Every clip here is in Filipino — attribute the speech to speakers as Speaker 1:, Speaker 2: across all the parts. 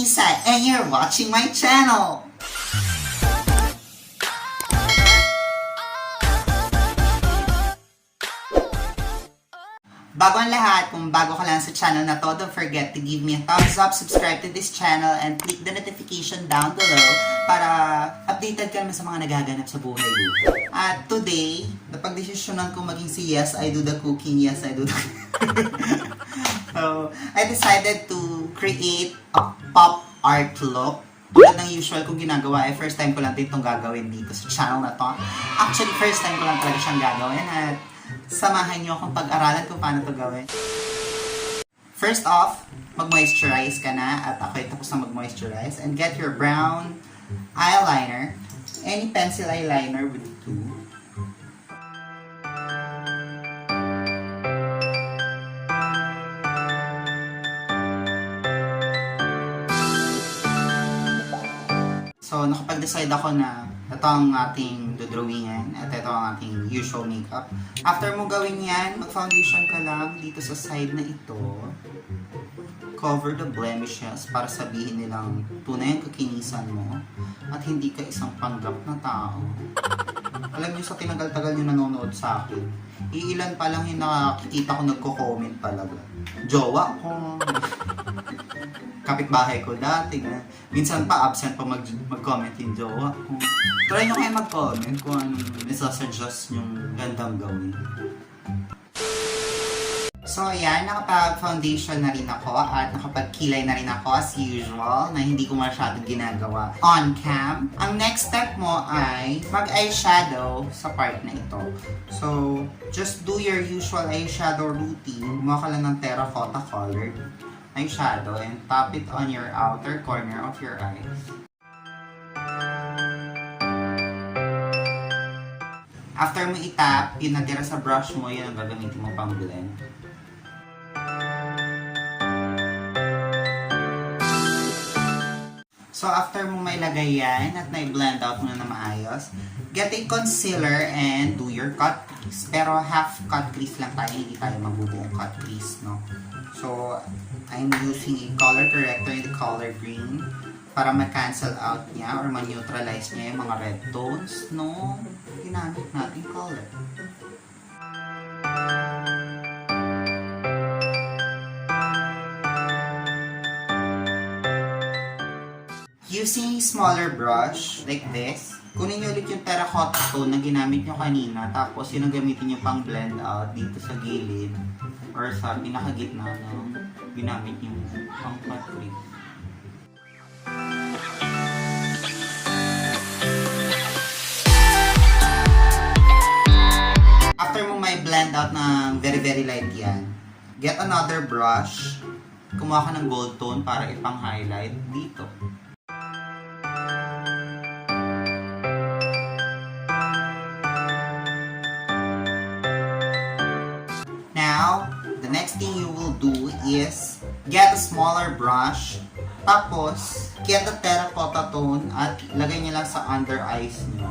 Speaker 1: Isay and you're watching my channel! Bago ang lahat, kung bago ka lang sa channel na to, don't forget to give me a thumbs up, subscribe to this channel, and click the notification down below para updated ka naman sa mga nagaganap sa buhay mo. At today, napagdesisyonan ko maging si Yes, I do the cooking, Yes, I do the So, I decided to create a pop art look. Tulad ng usual kong ginagawa, first time ko lang itong gagawin dito sa channel na to. Actually, first time ko lang talaga siyang gagawin at samahan niyo akong pag-aralan kung paano ito gawin. First off, mag-moisturize ka na at ako'y tapos na mag-moisturize. And get your brown eyeliner. Any pencil eyeliner will do. So, nakapag-decide ako na ito ang ating dodrawingan at ito ang ating usual makeup. After mo gawin yan, mag-foundation ka lang dito sa side na ito. Cover the blemishes para sabihin nilang tunay ang kakinisan mo at hindi ka isang panggap na tao. Alam niyo, sa tinagal-tagal niyo nanonood sa akin, iilan pa lang yung nakikita ko nagko-comment talaga. Jowa ko. Kapitbahay ko dati. Minsan pa absent pa mag-comment yung jowa ko. Try nyo kayo mag-comment kung anong isasuggest yung gandang gawin. So ayan, nakapag-foundation na rin ako at nakapag-kilay na rin ako as usual na hindi ko masyadong ginagawa on cam. Ang next step mo ay mag-eyeshadow sa part na ito. So, just do your usual eyeshadow routine. Gumawa ka lang ng terracotta colored eyeshadow and tap it on your outer corner of your eyes. After mo itap, yung natira sa brush mo, yun ang gagamitin mo pang blend. So, after mo may lagay yan at na-blend out mo na maayos, get a concealer and do your cut crease. Pero half cut crease lang tayo, hindi tayo mabubuong cut crease, no? So, I'm using a color corrector in the color green para ma-cancel out niya or ma-neutralize niya yung mga red tones, no? Ginamit natin color. Using a smaller brush, like this, kunin nyo ulit yung terracotta tone na ginamit nyo kanina, tapos yun ang gamitin nyo pang blend out dito sa gilid or sa pinakagitna ng ginamit nyo pang cut crease. After mo may blend out ng very light yan, get another brush, kumuha ka ng gold tone para ipang-highlight dito. Now, the next thing you will do is get a smaller brush, tapos get the terracotta tone at lagay niyo lang sa under eyes niyo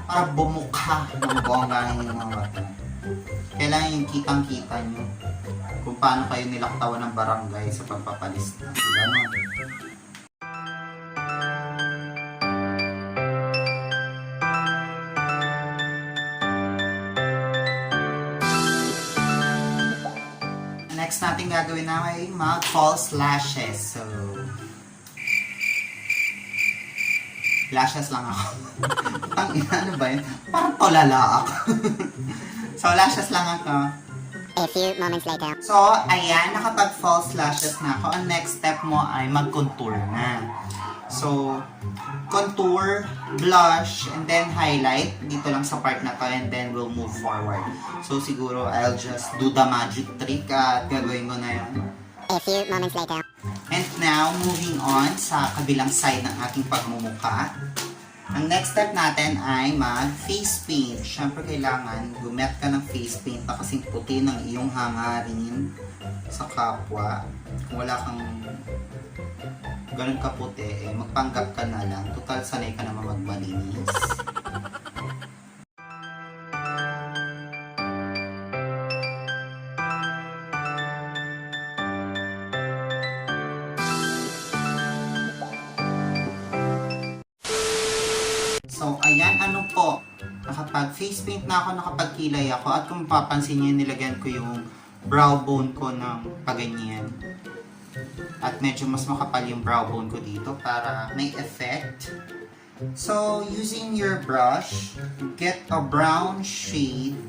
Speaker 1: para bumukha ng bongga yung mga mata. Kailangan yung kitang-kita niyo kung paano kayo nilaktawan ng barangay sa pagpapalista. Ganon. Next natin gagawin na ay mag-false lashes. So, lashes lang ako. Ang ina, ano ba yun? Parang tulala ako. So, lashes lang ako.
Speaker 2: A few moments later.
Speaker 1: So, ayan, nakapag-false lashes na ako. Ang next step mo ay mag-contour na. So, contour, blush, and then highlight. Dito lang sa part na to, and then we'll move forward. So, siguro, I'll just do the magic trick at gagawin ko na yun.
Speaker 2: A few moments later.
Speaker 1: And now, moving on sa kabilang side ng ating pagmumukha. Ang next step natin ay mag-face paint. Siyempre, kailangan gumet ka ng face paint na kasing puti ng iyong hangarin sa kapwa. Kung wala kang ganun kaputi, magpanggap ka na lang. Total, sanay ka naman magmalinis. So, ayan, ano po. Nakapag face paint na ako, nakapagkilay ako. At kung mapapansin niyo, nilagyan ko yung brow bone ko ng paganyan. At medyo mas makapal yung brow bone ko dito para may effect. So, using your brush, get a brown shade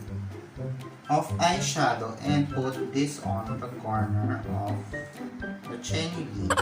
Speaker 1: of eyeshadow and put this on the corner of the chenny lid.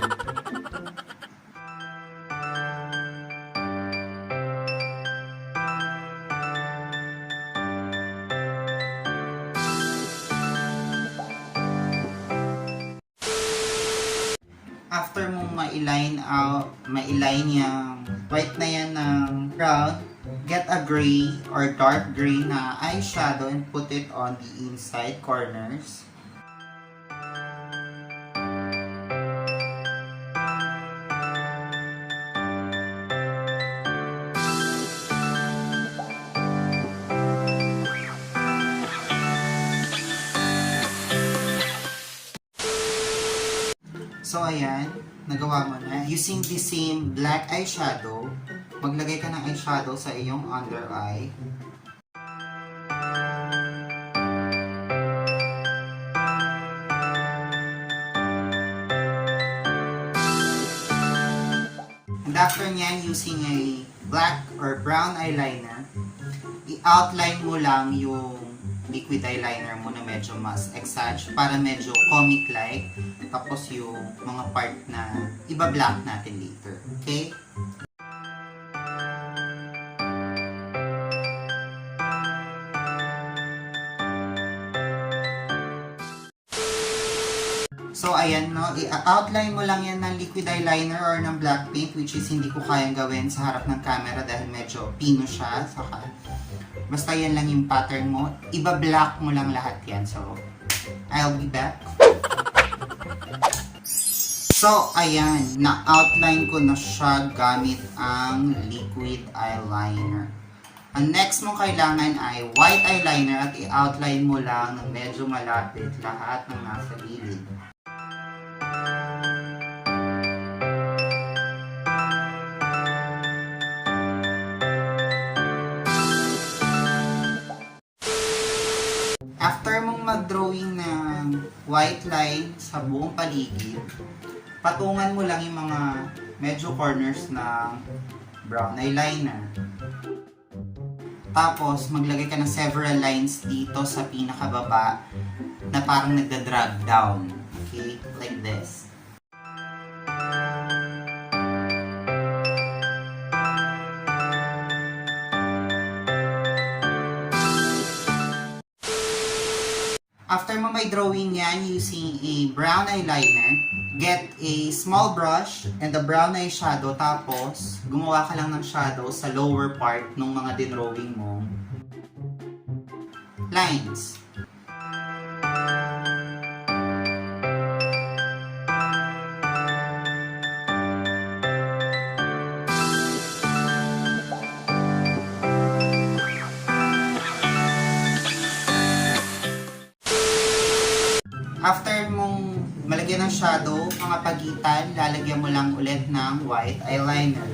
Speaker 1: After mong ma-align yung white na yan ng brown, get a gray or dark gray na eyeshadow and put it on the inside corners. So, ayan, nagawa mo na. Using the same black eyeshadow, maglagay ka ng eyeshadow sa iyong under eye. And after nyan, using a black or brown eyeliner, i-outline mo lang yung liquid eyeliner mo na medyo mas exage para medyo comic-like. Tapos yung mga part na iba-black natin later. Okay? So, ayan, no? I-outline mo lang yan ng liquid eyeliner or ng black paint, which is hindi ko kayang gawin sa harap ng camera dahil medyo pino siya. Saka, basta yan lang yung pattern mo. Iba-black mo lang lahat yan. So, I'll be back. So, ayan. Na-outline ko na siya gamit ang liquid eyeliner. Ang next mong kailangan ay white eyeliner at i-outline mo lang ng medyo malapit lahat ng nasa gilid. After mong mag-drawing ng white line sa buong paligid, patungan mo lang yung mga medyo corners ng brown eyeliner. Tapos, maglagay ka ng several lines dito sa pinakababa na parang nagda-drag down. Okay? Like this. After mo may drawing yan using a brown eyeliner, get a small brush and a brown eyeshadow, tapos gumawa ka lang ng shadow sa lower part ng mga dinrawing mo lines. After mong malagyan ng shadow, mga pagitan, lalagyan mo lang ulit ng white eyeliner.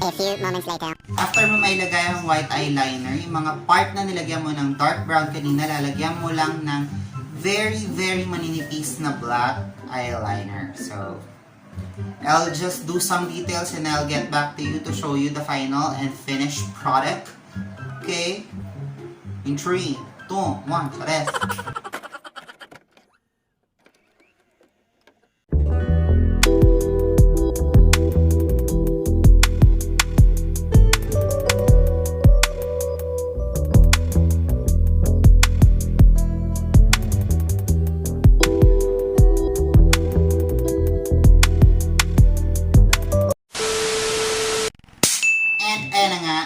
Speaker 2: A few moments later.
Speaker 1: After mo mailagay ang white eyeliner, yung mga part na nilagyan mo ng dark brown kanina, lalagyan mo lang ng very maninipis na black eyeliner. So, I'll just do some details and I'll get back to you to show you the final and finished product. Okay? In 3, 2, 1, rest. Ayan na nga.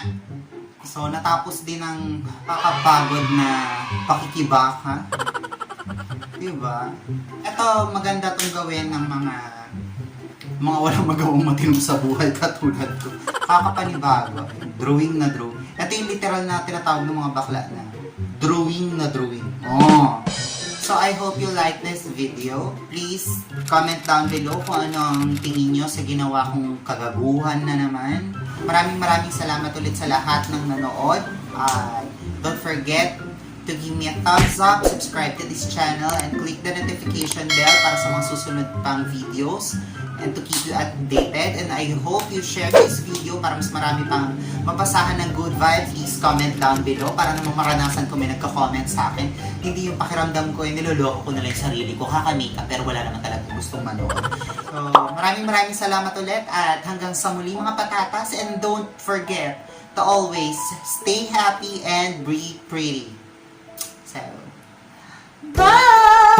Speaker 1: So, natapos din ang kakapagod na pakikibaka. Diba? Ito, maganda itong gawin ng mga walang magawang matino sa buhay katulad ko. Kakapanibago. Drawing na drawing. Ito yung literal na tinatawag ng mga bakla na drawing na drawing. Oh! So, So I hope you like this video. Please comment down below kung ano ang tingin nyo sa ginawa kong kagaguhan na naman. Maraming salamat ulit sa lahat ng nanood. Don't forget to give me a thumbs up, subscribe to this channel, and click the notification bell para sa mga susunod pang videos and to keep you updated. And I hope you share this video para mas marami pang mapasahan ng good vibes. Please comment down below para naman maranasan ko may nagka-comment sa akin. Hindi yung pakiramdam ko, yung niloloko ko na lang yung sarili ko, kaka-makeup, pero wala naman talaga gustong manood. So, maraming salamat ulit at hanggang sa muli mga patatas, and don't forget to always stay happy and be pretty. So, bye!